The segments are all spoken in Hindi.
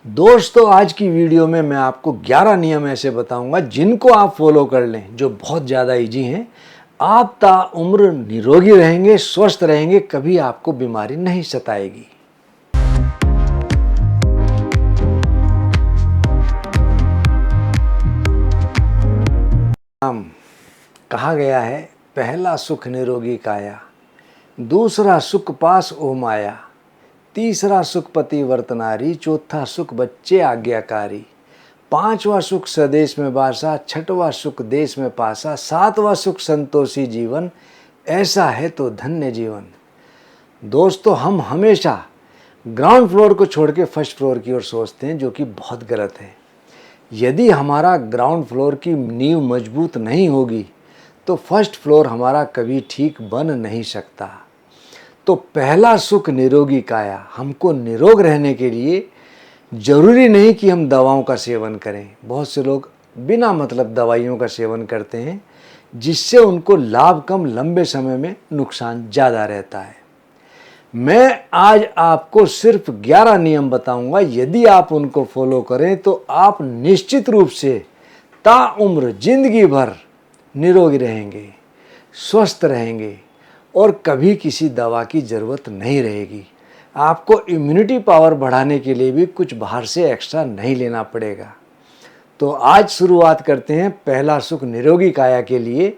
दोस्तों, आज की वीडियो में मैं आपको 11 नियम ऐसे बताऊंगा जिनको आप फॉलो कर लें, जो बहुत ज़्यादा इजी हैं। आप ताउम्र निरोगी रहेंगे, स्वस्थ रहेंगे, कभी आपको बीमारी नहीं सताएगी। कहा गया है, पहला सुख निरोगी काया, दूसरा सुख पास ओ माया, तीसरा सुख पति वर्तनारी, चौथा सुख बच्चे आज्ञाकारी, पांचवा सुख स्वदेश में बासा, छठवां सुख देश में पासा, सातवां सुख संतोषी जीवन, ऐसा है तो धन्य जीवन। दोस्तों, हम हमेशा ग्राउंड फ्लोर को छोड़ के फर्स्ट फ्लोर की ओर सोचते हैं, जो कि बहुत गलत है। यदि हमारा ग्राउंड फ्लोर की नींव मजबूत नहीं होगी तो फर्स्ट फ्लोर हमारा कभी ठीक बन नहीं सकता। तो पहला सुख निरोगी काया, हमको निरोग रहने के लिए जरूरी नहीं कि हम दवाओं का सेवन करें। बहुत से लोग बिना मतलब दवाइयों का सेवन करते हैं, जिससे उनको लाभ कम, लंबे समय में नुकसान ज़्यादा रहता है। मैं आज आपको सिर्फ 11 नियम बताऊंगा। यदि आप उनको फॉलो करें तो आप निश्चित रूप से ताउम्र जिंदगी भर निरोगी रहेंगे, स्वस्थ रहेंगे और कभी किसी दवा की ज़रूरत नहीं रहेगी। आपको इम्यूनिटी पावर बढ़ाने के लिए भी कुछ बाहर से एक्स्ट्रा नहीं लेना पड़ेगा। तो आज शुरुआत करते हैं पहला सुख निरोगी काया के लिए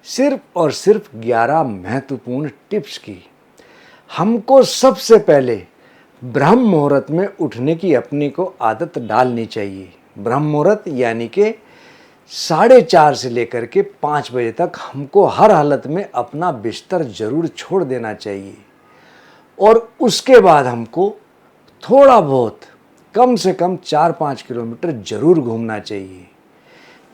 सिर्फ और सिर्फ 11 महत्वपूर्ण टिप्स की। हमको सबसे पहले ब्रह्म मुहूर्त में उठने की अपने को आदत डालनी चाहिए। ब्रह्म मुहूर्त यानी कि 4:30 से लेकर के 5 बजे तक हमको हर हालत में अपना बिस्तर जरूर छोड़ देना चाहिए। और उसके बाद हमको थोड़ा बहुत, कम से कम 4-5 किलोमीटर जरूर घूमना चाहिए,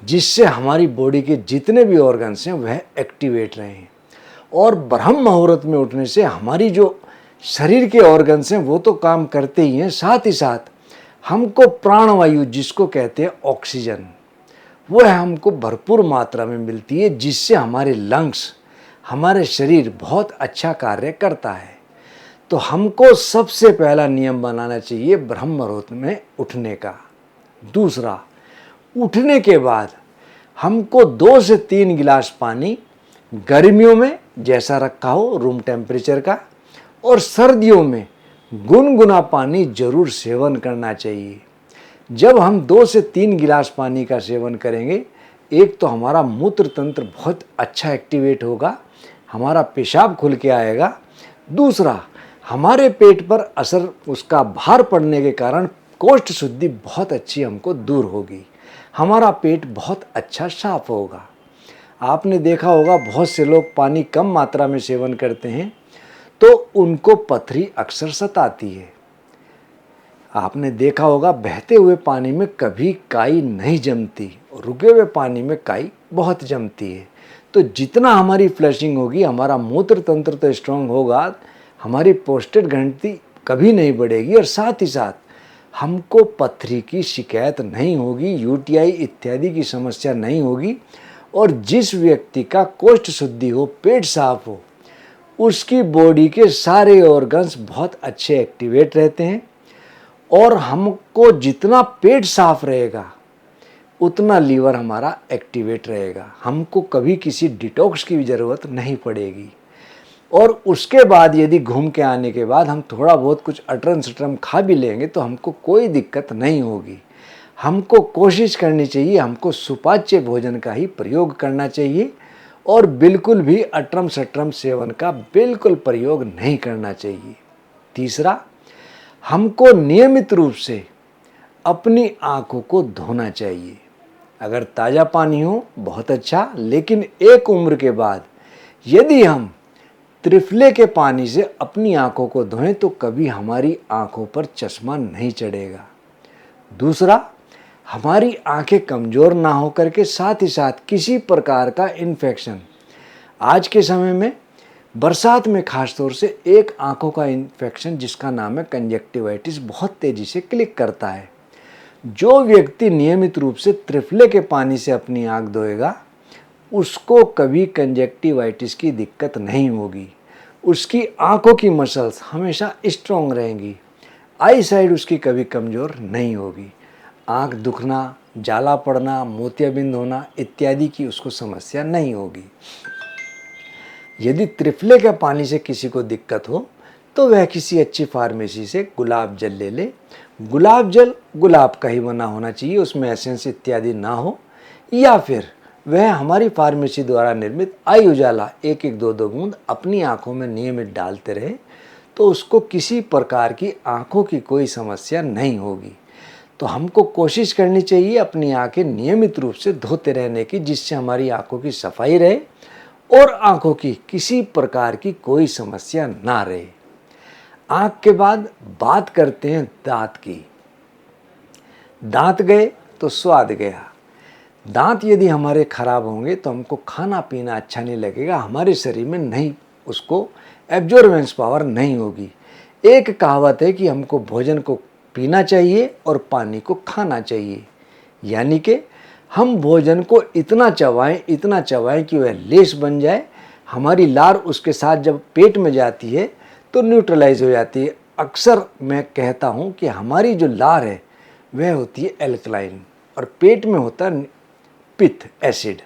जिससे हमारी बॉडी के जितने भी ऑर्गन्स हैं वह एक्टिवेट रहें। और ब्रह्म मुहूर्त में उठने से हमारी जो शरीर के ऑर्गन्स हैं वो तो काम करते ही हैं, साथ ही साथ हमको प्राणवायु, जिसको कहते हैं ऑक्सीजन, वो हमको भरपूर मात्रा में मिलती है, जिससे हमारे लंग्स, हमारे शरीर बहुत अच्छा कार्य करता है। तो हमको सबसे पहला नियम बनाना चाहिए ब्रह्म मुहूर्त में उठने का। दूसरा, उठने के बाद हमको 2 से 3 गिलास पानी, गर्मियों में जैसा रखा हो रूम टेम्परेचर का, और सर्दियों में गुनगुना पानी जरूर सेवन करना चाहिए। जब हम 2 से 3 गिलास पानी का सेवन करेंगे, एक तो हमारा मूत्र तंत्र बहुत अच्छा एक्टिवेट होगा, हमारा पेशाब खुल के आएगा। दूसरा, हमारे पेट पर असर, उसका भार पड़ने के कारण कोष्ठ शुद्धि बहुत अच्छी हमको दूर होगी, हमारा पेट बहुत अच्छा साफ होगा। आपने देखा होगा बहुत से लोग पानी कम मात्रा में सेवन करते हैं तो उनको पथरी अक्सर सताती है। आपने देखा होगा बहते हुए पानी में कभी काई नहीं जमती, रुके हुए पानी में काई बहुत जमती है। तो जितना हमारी फ्लशिंग होगी, हमारा मूत्र तंत्र तो स्ट्रांग होगा, हमारी प्रोस्टेट ग्रंथि कभी नहीं बढ़ेगी, और साथ ही साथ हमको पथरी की शिकायत नहीं होगी, यूटीआई इत्यादि की समस्या नहीं होगी। और जिस व्यक्ति का कोष्ठ शुद्धि हो, पेट साफ हो, उसकी बॉडी के सारे ऑर्गन्स बहुत अच्छे एक्टिवेट रहते हैं। और हमको जितना पेट साफ रहेगा उतना लीवर हमारा एक्टिवेट रहेगा, हमको कभी किसी डिटॉक्स की ज़रूरत नहीं पड़ेगी। और उसके बाद यदि घूम के आने के बाद हम थोड़ा बहुत कुछ अटरम सटरम खा भी लेंगे तो हमको कोई दिक्कत नहीं होगी। हमको कोशिश करनी चाहिए, हमको सुपाच्य भोजन का ही प्रयोग करना चाहिए और बिल्कुल भी अटरम सटरम सेवन का बिल्कुल प्रयोग नहीं करना चाहिए। तीसरा, हमको नियमित रूप से अपनी आँखों को धोना चाहिए। अगर ताज़ा पानी हो बहुत अच्छा, लेकिन एक उम्र के बाद यदि हम त्रिफले के पानी से अपनी आँखों को धोएं तो कभी हमारी आँखों पर चश्मा नहीं चढ़ेगा। दूसरा, हमारी आंखें कमज़ोर ना होकर के साथ ही साथ किसी प्रकार का इन्फेक्शन, आज के समय में बरसात में खास तौर से एक आंखों का इन्फेक्शन जिसका नाम है कंजक्टिवाइटिस, बहुत तेज़ी से क्लिक करता है। जो व्यक्ति नियमित रूप से त्रिफले के पानी से अपनी आँख धोएगा उसको कभी कंजक्टिवाइटिस की दिक्कत नहीं होगी, उसकी आंखों की मसल्स हमेशा स्ट्रॉन्ग रहेंगी। आई साइड उसकी कभी कमज़ोर नहीं होगी। आँख दुखना, जाला पड़ना, मोतियाबिंद होना इत्यादि की उसको समस्या नहीं होगी। यदि त्रिफले के पानी से किसी को दिक्कत हो तो वह किसी अच्छी फार्मेसी से गुलाब जल ले ले। गुलाब जल गुलाब का ही बना होना चाहिए, उसमें एसेंस इत्यादि ना हो। या फिर वह हमारी फार्मेसी द्वारा निर्मित आई उजाला 1-1, 2-2 बूंद अपनी आँखों में नियमित डालते रहे तो उसको किसी प्रकार की आँखों की कोई समस्या नहीं होगी। तो हमको कोशिश करनी चाहिए अपनी आँखें नियमित रूप से धोते रहने की, जिससे हमारी आँखों की सफाई रहे और आँखों की किसी प्रकार की कोई समस्या ना रहे। आँख के बाद बात करते हैं दांत की। दांत गए तो स्वाद गया। दांत यदि हमारे खराब होंगे तो हमको खाना पीना अच्छा नहीं लगेगा, हमारे शरीर में नहीं उसको एब्जॉर्बेंस पावर नहीं होगी। एक कहावत है कि हमको भोजन को पीना चाहिए और पानी को खाना चाहिए, यानी कि हम भोजन को इतना चबाएं कि वह लेस बन जाए। हमारी लार उसके साथ जब पेट में जाती है तो न्यूट्रलाइज हो जाती है। अक्सर मैं कहता हूँ कि हमारी जो लार है वह होती है एल्कलाइन और पेट में होता है पित्त एसिड।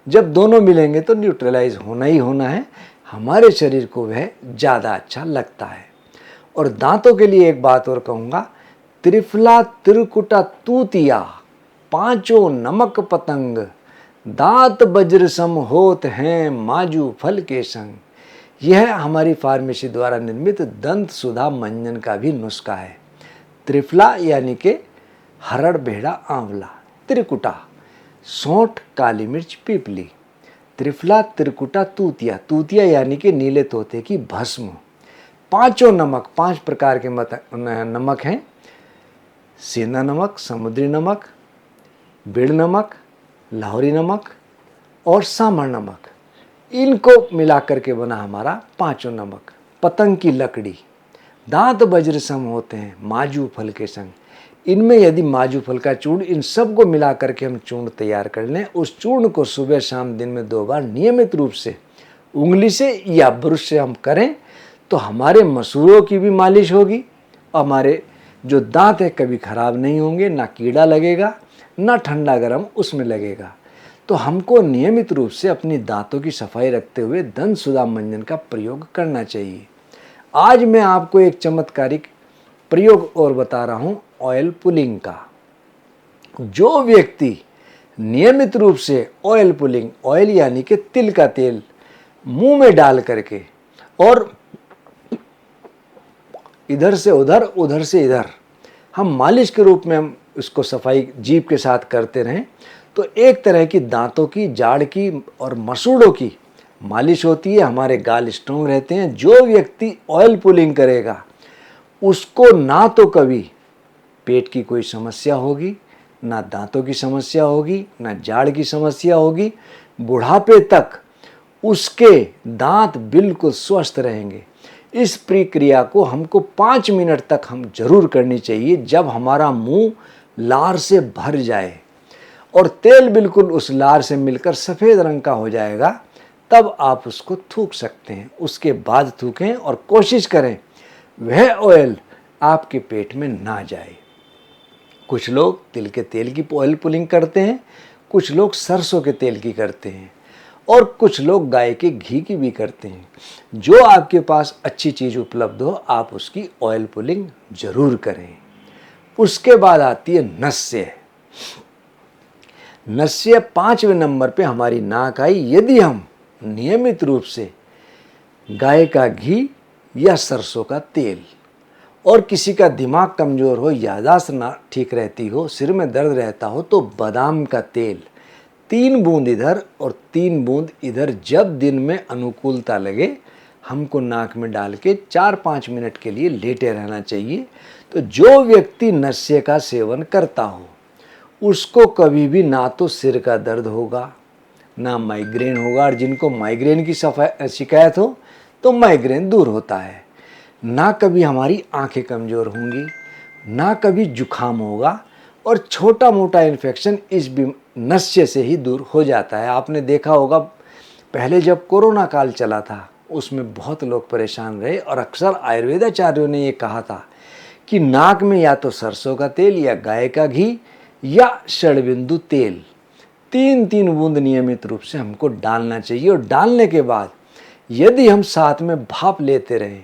जब दोनों मिलेंगे तो न्यूट्रलाइज होना ही होना है, हमारे शरीर को वह ज़्यादा अच्छा लगता है। और दांतों के लिए एक बात और कहूँगा, त्रिफला त्रिकुटा तूतिया पांचों नमक पतंग, दांत वज्र सम होत हैं माजू फल के संग। यह हमारी फार्मेसी द्वारा निर्मित दंत सुधा मंजन का भी नुस्खा है। त्रिफला यानी कि हरड़, भेड़ा, आंवला, त्रिकुटा सौंठ, काली मिर्च, पीपली, त्रिफला त्रिकुटा तूतिया, तूतिया यानी कि नीले तोते की भस्म, पांचों नमक, 5 प्रकार के नमक हैं, सेंधा नमक, समुद्री नमक, बिड़ नमक, लाहौरी नमक और सामर नमक, इनको मिलाकर के बना हमारा पांचों नमक। पतंग की लकड़ी, दांत वज्र सम होते हैं माजू फल के संग। इनमें यदि माजू फल का चूर्ण, इन सब को मिला करके हम चूर्ण तैयार कर लें, उस चूर्ण को सुबह शाम दिन में 2 बार नियमित रूप से उंगली से या ब्रश से हम करें तो हमारे मसूड़ों की भी मालिश होगी। हमारे जो दांत है कभी खराब नहीं होंगे, ना कीड़ा लगेगा, ना ठंडा गर्म उसमें लगेगा। तो हमको नियमित रूप से अपनी दांतों की सफाई रखते हुए दंत सुधा मंजन का प्रयोग करना चाहिए। आज मैं आपको एक चमत्कारिक प्रयोग और बता रहा हूँ, ऑयल पुलिंग का। जो व्यक्ति नियमित रूप से ऑयल पुलिंग, ऑयल यानी कि तिल का तेल मुंह में डाल करके और इधर से उधर, उधर से इधर हम मालिश के रूप में हम इसको सफाई जीभ के साथ करते रहें तो एक तरह की दांतों की, जाड़ की और मसूड़ों की मालिश होती है। हमारे गाल स्ट्रॉन्ग रहते हैं। जो व्यक्ति ऑयल पुलिंग करेगा उसको ना तो कभी पेट की कोई समस्या होगी, ना दांतों की समस्या होगी, ना जाड़ की समस्या होगी। बुढ़ापे तक उसके दांत बिल्कुल स्वस्थ रहेंगे। इस प्रक्रिया को हमको 5 मिनट तक हम जरूर करनी चाहिए। जब हमारा मुंह लार से भर जाए और तेल बिल्कुल उस लार से मिलकर सफ़ेद रंग का हो जाएगा, तब आप उसको थूक सकते हैं। उसके बाद थूकें और कोशिश करें वह ऑयल आपके पेट में ना जाए। कुछ लोग तिल के तेल की ऑयल पुलिंग करते हैं, कुछ लोग सरसों के तेल की करते हैं और कुछ लोग गाय के घी की भी करते हैं। जो आपके पास अच्छी चीज़ उपलब्ध हो आप उसकी ऑयल पुलिंग जरूर करें। उसके बाद आती है नस्य। नस्य 5वें नंबर पे हमारी नाक आई। यदि हम नियमित रूप से गाय का घी या सरसों का तेल, और किसी का दिमाग कमज़ोर हो, याददाश्त ना ठीक रहती हो, सिर में दर्द रहता हो, तो बादाम का तेल 3 बूंद इधर और 3 बूंद इधर, जब दिन में अनुकूलता लगे हमको नाक में डाल के 4-5 मिनट के लिए लेटे रहना चाहिए। तो जो व्यक्ति नस्य का सेवन करता हो उसको कभी भी ना तो सिर का दर्द होगा, ना माइग्रेन होगा, और जिनको माइग्रेन की शिकायत हो तो माइग्रेन दूर होता है। ना कभी हमारी आंखें कमज़ोर होंगी, ना कभी जुखाम होगा, और छोटा मोटा इन्फेक्शन इस नस्य से ही दूर हो जाता है। आपने देखा होगा पहले जब कोरोना काल चला था उसमें बहुत लोग परेशान रहे और अक्सर आयुर्वेदाचार्यों ने ये कहा था कि नाक में या तो सरसों का तेल या गाय का घी या षड्बिंदु तेल 3-3 बूंद नियमित रूप से हमको डालना चाहिए। और डालने के बाद यदि हम साथ में भाप लेते रहें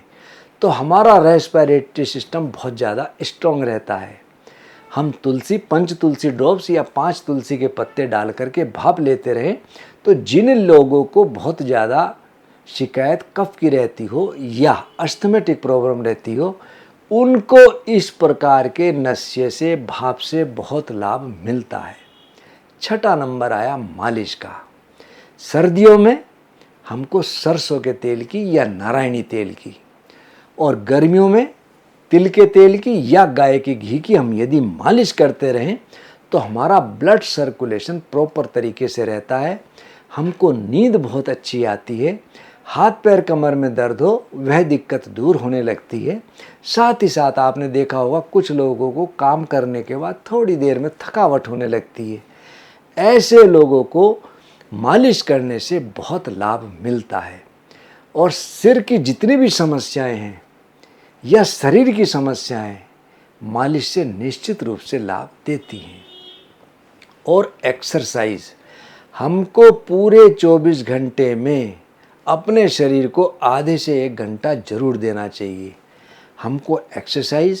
तो हमारा रेस्पिरेटरी सिस्टम बहुत ज़्यादा स्ट्रॉन्ग रहता है। हम तुलसी 5 तुलसी ड्रॉप्स या 5 तुलसी के पत्ते डाल करके भाप लेते रहें तो जिन लोगों को बहुत ज़्यादा शिकायत कफ की रहती हो या अस्थमेटिक प्रॉब्लम रहती हो, उनको इस प्रकार के नस्ये से भाप से बहुत लाभ मिलता है। छठा नंबर आया मालिश का। सर्दियों में हमको सरसों के तेल की या नारायणी तेल की, और गर्मियों में तिल के तेल की या गाय के घी की हम यदि मालिश करते रहें तो हमारा ब्लड सर्कुलेशन प्रॉपर तरीके से रहता है, हमको नींद बहुत अच्छी आती है, हाथ पैर कमर में दर्द हो वह दिक्कत दूर होने लगती है। साथ ही साथ आपने देखा होगा कुछ लोगों को काम करने के बाद थोड़ी देर में थकावट होने लगती है। ऐसे लोगों को मालिश करने से बहुत लाभ मिलता है। और सिर की जितनी भी समस्याएं हैं या शरीर की समस्याएं मालिश से निश्चित रूप से लाभ देती हैं। और एक्सरसाइज, हमको पूरे 24 घंटे में अपने शरीर को आधे से 1 घंटा जरूर देना चाहिए। हमको एक्सरसाइज,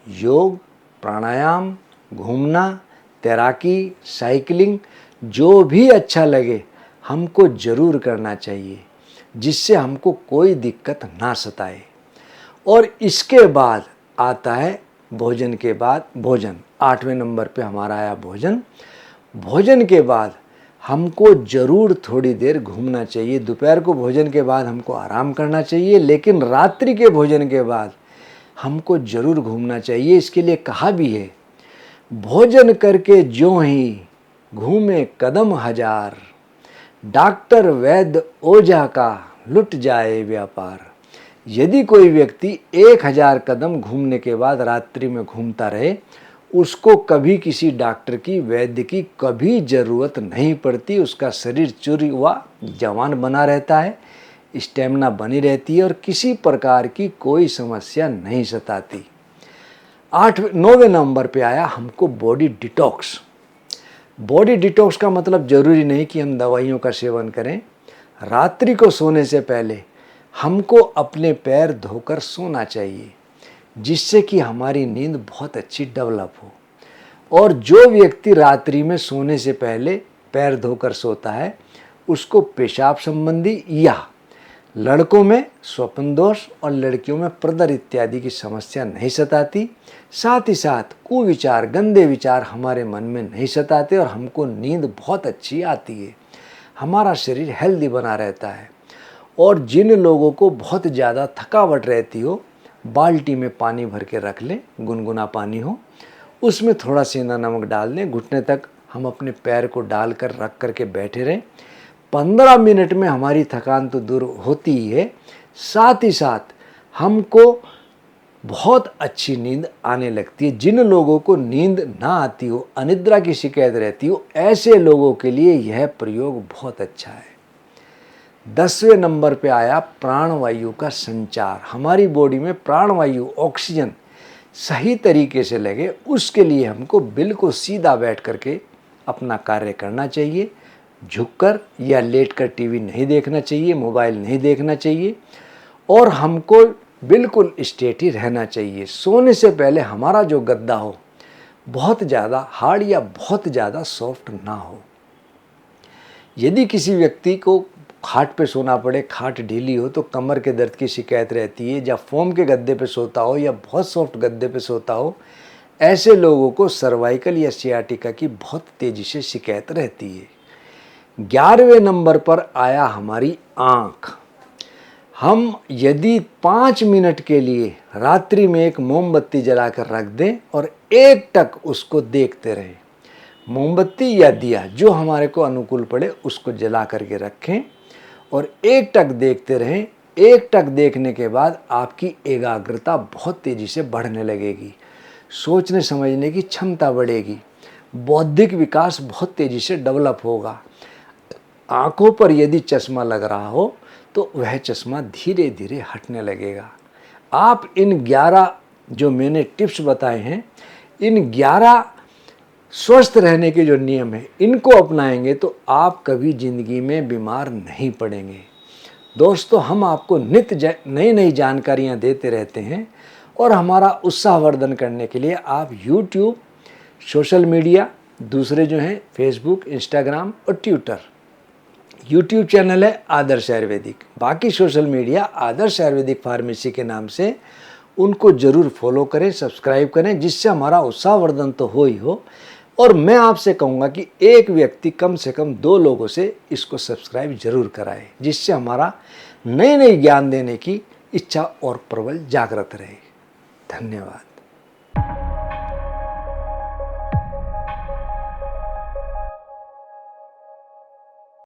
योग, प्राणायाम, घूमना, तैराकी, साइकिलिंग, जो भी अच्छा लगे हमको ज़रूर करना चाहिए, जिससे हमको कोई दिक्कत ना सताए। और इसके बाद आता है भोजन के बाद भोजन। 8वें नंबर पे हमारा आया भोजन। भोजन के बाद हमको ज़रूर थोड़ी देर घूमना चाहिए। दोपहर को भोजन के बाद हमको आराम करना चाहिए, लेकिन रात्रि के भोजन के बाद हमको ज़रूर घूमना चाहिए। इसके लिए कहा भी है, भोजन करके ज्यों ही घूमे कदम हजार, डॉक्टर वैद्य ओझा का लुट जाए व्यापार। यदि कोई व्यक्ति 1000 कदम घूमने के बाद रात्रि में घूमता रहे, उसको कभी किसी डॉक्टर की, वैद्य की कभी ज़रूरत नहीं पड़ती। उसका शरीर चुरी हुआ जवान बना रहता है, स्टेमिना बनी रहती है और किसी प्रकार की कोई समस्या नहीं सताती। 9वें नंबर पे आया हमको बॉडी डिटॉक्स। बॉडी डिटॉक्स का मतलब ज़रूरी नहीं कि हम दवाइयों का सेवन करें। रात्रि को सोने से पहले हमको अपने पैर धोकर सोना चाहिए, जिससे कि हमारी नींद बहुत अच्छी डेवलप हो। और जो व्यक्ति रात्रि में सोने से पहले पैर धोकर सोता है, उसको पेशाब संबंधी या लड़कों में स्वप्न दोष और लड़कियों में प्रदर इत्यादि की समस्या नहीं सताती। साथ ही साथ कुविचार, गंदे विचार हमारे मन में नहीं सताते और हमको नींद बहुत अच्छी आती है। हमारा शरीर हेल्दी बना रहता है। और जिन लोगों को बहुत ज़्यादा थकावट रहती हो, बाल्टी में पानी भर के रख लें, गुनगुना पानी हो, उसमें थोड़ा सेंधा नमक डाल दें, घुटने तक हम अपने पैर को डालकर रख करके बैठे रहें। 15 मिनट में हमारी थकान तो दूर होती ही है, साथ ही साथ हमको बहुत अच्छी नींद आने लगती है। जिन लोगों को नींद ना आती हो, अनिद्रा की शिकायत रहती हो, ऐसे लोगों के लिए यह प्रयोग बहुत अच्छा है। 10वें नंबर पे आया प्राणवायु का संचार। हमारी बॉडी में प्राणवायु, ऑक्सीजन सही तरीके से लगे, उसके लिए हमको बिल्कुल सीधा बैठ करके अपना कार्य करना चाहिए। झुककर या लेटकर टीवी नहीं देखना चाहिए, मोबाइल नहीं देखना चाहिए और हमको बिल्कुल स्ट्रेट ही रहना चाहिए। सोने से पहले हमारा जो गद्दा हो बहुत ज़्यादा हार्ड या बहुत ज़्यादा सॉफ्ट ना हो। यदि किसी व्यक्ति को खाट पे सोना पड़े, खाट ढीली हो तो कमर के दर्द की शिकायत रहती है, या फोम के गद्दे पे सोता हो या बहुत सॉफ्ट गद्दे पे सोता हो, ऐसे लोगों को सर्वाइकल या सियाटिका की बहुत तेज़ी से शिकायत रहती है। 11वें नंबर पर आया हमारी आँख। हम यदि 5 मिनट के लिए रात्रि में एक मोमबत्ती जलाकर रख दें और एक टक उसको देखते रहें, मोमबत्ती या दिया जो हमारे को अनुकूल पड़े उसको जला करके रखें और एक टक देखते रहें। एक टक देखने के बाद आपकी एकाग्रता बहुत तेज़ी से बढ़ने लगेगी, सोचने समझने की क्षमता बढ़ेगी, बौद्धिक विकास बहुत तेज़ी से डेवलप होगा। आँखों पर यदि चश्मा लग रहा हो तो वह चश्मा धीरे धीरे हटने लगेगा। आप इन 11 जो मैंने टिप्स बताए हैं, इन 11 स्वस्थ रहने के जो नियम हैं, इनको अपनाएंगे तो आप कभी ज़िंदगी में बीमार नहीं पड़ेंगे। दोस्तों, हम आपको नित्य नई नई जानकारियाँ देते रहते हैं और हमारा उत्साहवर्धन करने के लिए आप यूट्यूब, सोशल मीडिया, दूसरे जो हैं फेसबुक, इंस्टाग्राम और ट्विटर, यूट्यूब चैनल है आदर्श आयुर्वेदिक, बाकी सोशल मीडिया आदर्श आयुर्वेदिक फार्मेसी के नाम से, उनको ज़रूर फॉलो करें, सब्सक्राइब करें, जिससे हमारा उत्साहवर्धन तो हो ही हो। और मैं आपसे कहूँगा कि एक व्यक्ति कम से कम 2 लोगों से इसको सब्सक्राइब जरूर कराए, जिससे हमारा नई नई ज्ञान देने की इच्छा और प्रबल जागृत रहे। धन्यवाद।